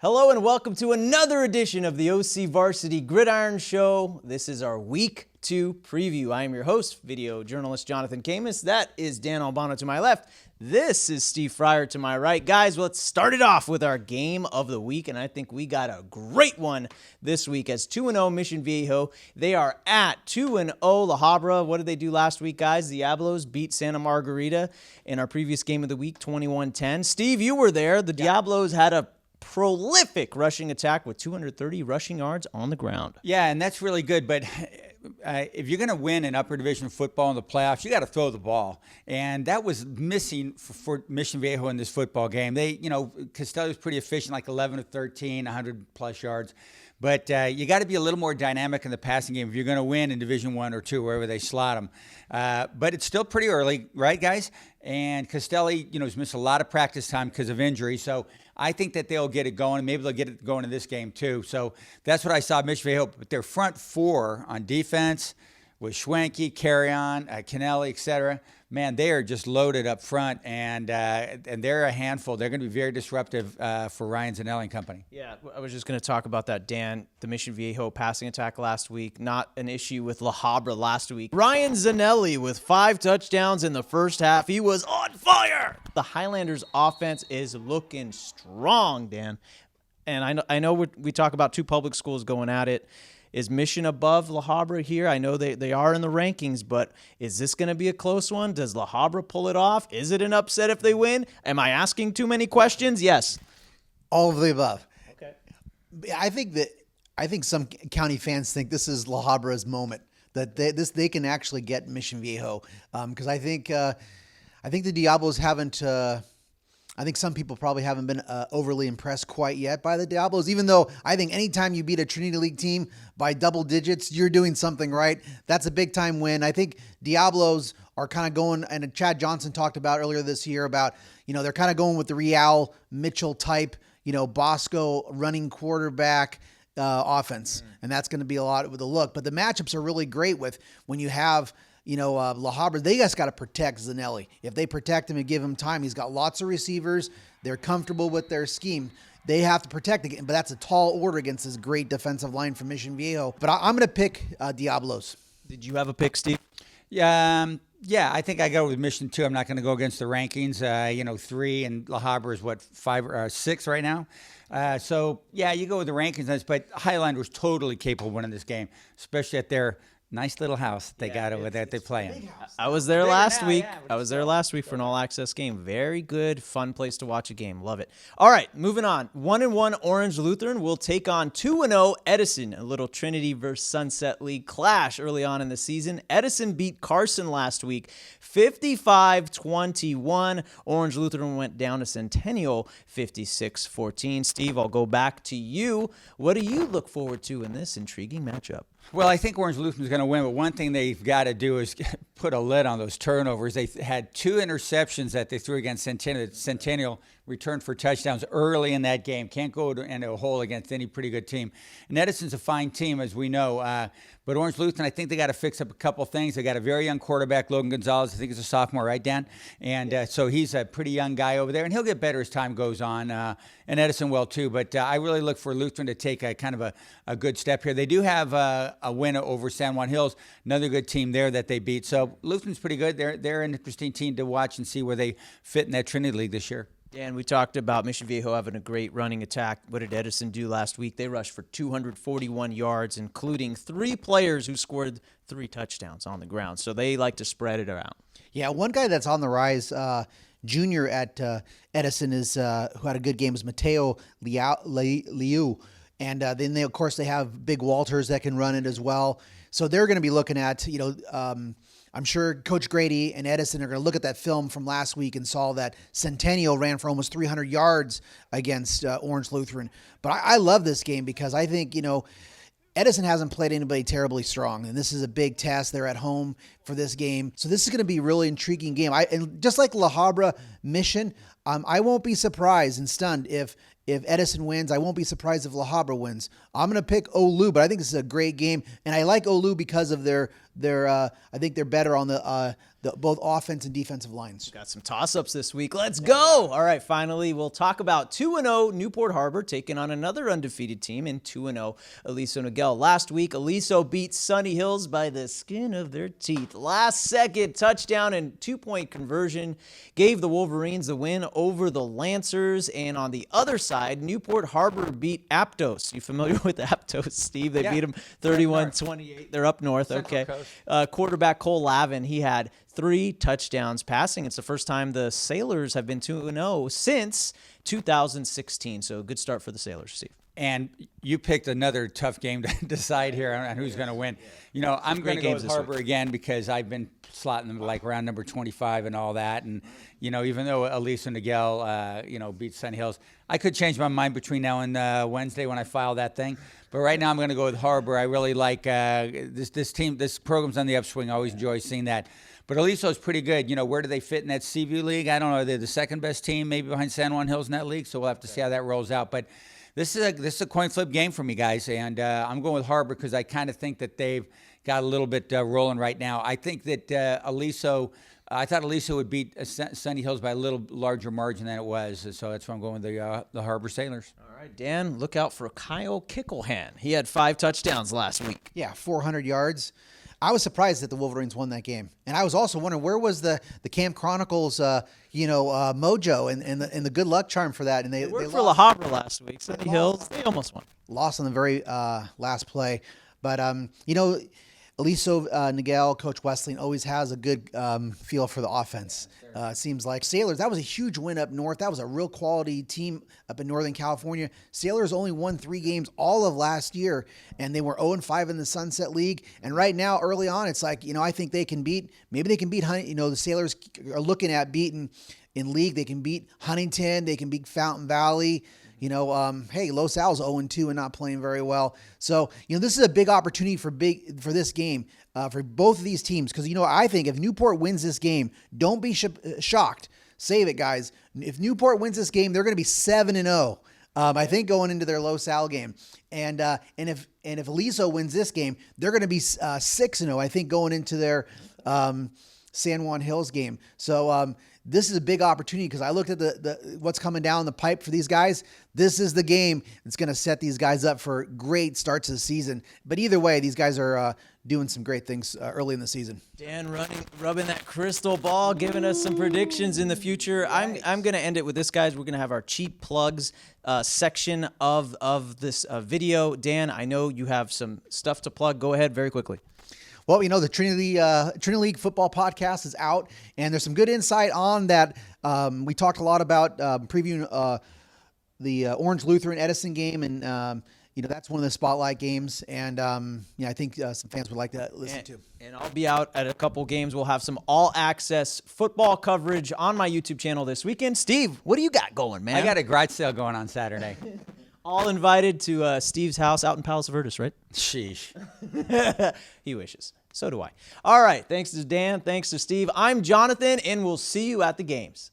Hello and welcome to another edition of the OCVarsity Gridiron Show. This is our Week 2 preview. I am your host, video journalist Jonathan Khamis. That is Dan Albano to my left. This is Steve Fryer to my right. Guys, let's start it off with our game of the week, and I think we got a great one this week as 2-0 Mission Viejo. They are at 2-0 La Habra. What did they do last week, guys? The Diablos beat Santa Margarita in our previous game of the week, 21-10. Steve, you were there. The Diablos had a prolific rushing attack with 230 rushing yards on the ground. Yeah, and that's really good. But if you're going to win in upper division football in the playoffs, you got to throw the ball. And that was missing for Mission Viejo in this football game. Costello was pretty efficient, like 11 of 13, 100 plus yards. But you got to be a little more dynamic in the passing game if you're going to win in Division 1 or 2, wherever they slot them. But it's still pretty early, right, guys? And Castelli, has missed a lot of practice time because of injury. So I think that they'll get it going. Maybe they'll get it going in this game, too. So that's what I saw Mission Viejo. But their front four on defense with Schwenke, Carrion, Kennelly, et cetera, man, they are just loaded up front, and they're a handful. They're going to be very disruptive for Ryan Zanelli and company. Yeah, I was just going to talk about that, Dan. The Mission Viejo passing attack last week, not an issue with La Habra last week. Ryan Zanelli with 5 touchdowns in the first half. He was on fire. The Highlanders' offense is looking strong, Dan. And I know we talk about two public schools going at it. Is Mission above La Habra here? I know they are in the rankings, but is this going to be a close one? Does La Habra pull it off? Is it an upset if they win? Am I asking too many questions? Yes. All of the above. Okay. I think some county fans think this is La Habra's moment, that they can actually get Mission Viejo, because I think the Diablos haven't. I think some people probably haven't been overly impressed quite yet by the Diablos, even though I think anytime you beat a Trinity League team by double digits, you're doing something right. That's a big-time win. I think Diablos are kind of going, and Chad Johnson talked about earlier this year about, they're kind of going with the Real Mitchell type, Bosco running quarterback offense, and that's going to be a lot with a look. But the matchups are really great with when you have – La Habra, they just got to protect Zanelli. If they protect him and give him time, he's got lots of receivers. They're comfortable with their scheme. They have to protect again, but that's a tall order against this great defensive line from Mission Viejo. But I'm going to pick Diablos. Did you have a pick, Steve? Yeah, I think I go with Mission 2. I'm not going to go against the rankings. 3, and La Habra is 5 or 6 right now. You go with the rankings, but Highlanders totally capable of winning this game, especially at their nice little house they got over there they play in. I was there last week. I was there last week for an all-access game. Very good, fun place to watch a game. Love it. All right, moving on. 1-1 Orange Lutheran will take on 2-0 Edison, a little Trinity versus Sunset League clash early on in the season. Edison beat Carson last week, 55-21. Orange Lutheran went down to Centennial, 56-14. Steve, I'll go back to you. What do you look forward to in this intriguing matchup? Well, I think Orange Lutheran's going to win, but one thing they've got to do is put a lid on those turnovers. They had 2 interceptions that they threw against Centennial. Centennial returned for touchdowns early in that game. Can't go into a hole against any pretty good team. And Edison's a fine team, as we know. But Orange Lutheran, I think they got to fix up a couple things. They got a very young quarterback, Logan Gonzalez. I think he's a sophomore, right, Dan? And so he's a pretty young guy over there, and he'll get better as time goes on. And Edison will too. But I really look for Lutheran to take a kind of a good step here. They do have a win over San Juan Hills, another good team there that they beat. So Lutheran's pretty good. They're an interesting team to watch and see where they fit in that Trinity League this year. Dan, we talked about Mission Viejo having a great running attack. What did Edison do last week? They rushed for 241 yards, including 3 players who scored 3 touchdowns on the ground. So they like to spread it around. Yeah, one guy that's on the rise, junior at Edison, is who had a good game, is Mateo Liu. And then they have Big Walters that can run it as well. So they're going to be looking at, I'm sure Coach Grady and Edison are going to look at that film from last week and saw that Centennial ran for almost 300 yards against Orange Lutheran. But I love this game because I think, Edison hasn't played anybody terribly strong, and this is a big test. They're at home for this game. So this is going to be a really intriguing game. And just like La Habra Mission, I won't be surprised and stunned if Edison wins. I won't be surprised if La Habra wins. I'm going to pick Olu, but I think this is a great game. And I like Olu because of their I think they're better on the both offense and defensive lines. Got some toss-ups this week. Let's go. All right, finally, we'll talk about 2-0 Newport Harbor taking on another undefeated team in 2-0 Aliso Niguel. Last week, Aliso beat Sunny Hills by the skin of their teeth. Last-second touchdown and two-point conversion gave the Wolverines the win over the Lancers. And on the other side, Newport Harbor beat Aptos. You familiar with Aptos, Steve? They beat them 31-28. They're up north. Central Okay. Quarterback Cole Lavin, he had 3 touchdowns passing. It's the first time the Sailors have been 2-0 since 2016. So good start for the Sailors, Steve. And you picked another tough game to decide here on who's going to win. You know, I'm going to go with Harbor again because I've been slotting them like around number 25 and all that. And, you know, even though Aliso Niguel, beat Sunny Hills, I could change my mind between now and Wednesday when I file that thing. But right now I'm going to go with Harbor. I really like this team. This program's on the upswing. I always enjoy seeing that. But Aliso's pretty good. You know, where do they fit in that Seaview League? I don't know. They're the second best team, maybe behind San Juan Hills in that league. So we'll have to see how that rolls out. But this is a coin flip game for me, guys. And I'm going with Harbor because I kind of think that they've got a little bit rolling right now. I think that I thought Aliso would beat Sunny Hills by a little larger margin than it was. So that's why I'm going with the Harbor Sailors. All right, Dan, look out for Kyle Kickelhan. He had 5 touchdowns last week. Yeah, 400 yards. I was surprised that the Wolverines won that game, and I was also wondering where was the Camp Chronicles, mojo and the good luck charm for that. And they worked for Habra last week. Sunny Hills, they almost won. Lost on the very last play, but Aliso Niguel, Coach Westling always has a good feel for the offense. It seems like Sailors, that was a huge win up north. That was a real quality team up in Northern California. Sailors only won 3 games all of last year, and they were 0-5 in the Sunset League. And right now, early on, it's like, I think they can beat the Sailors are looking at beating in league. They can beat Huntington. They can beat Fountain Valley. Hey, Los Al's 0-2 and not playing very well. So, this is a big opportunity for this game for both of these teams. Because, I think if Newport wins this game, don't be shocked. Save it, guys. If Newport wins this game, they're going to be 7-0. I think going into their Los Al game. And if Aliso wins this game, they're going to be 6-0. I think going into their San Juan Hills game. So, this is a big opportunity because I looked at the what's coming down the pipe for these guys. This is the game that's going to set these guys up for great starts of the season. But either way, these guys are doing some great things early in the season. Dan rubbing that crystal ball, giving us some predictions in the future. I'm going to end it with this, guys. We're going to have our cheap plugs section of this video. Dan, I know you have some stuff to plug. Go ahead very quickly. Well, the Trinity League football podcast is out, and there's some good insight on that. We talked a lot about previewing the Orange Lutheran Edison game, and that's one of the spotlight games, and I think some fans would like to listen to. And I'll be out at a couple games. We'll have some all-access football coverage on my YouTube channel this weekend. Steve, what do you got going, man? I got a garage sale going on Saturday. All invited to Steve's house out in Palos Verdes, right? Sheesh. He wishes. So do I. All right. Thanks to Dan. Thanks to Steve. I'm Jonathan, and we'll see you at the games.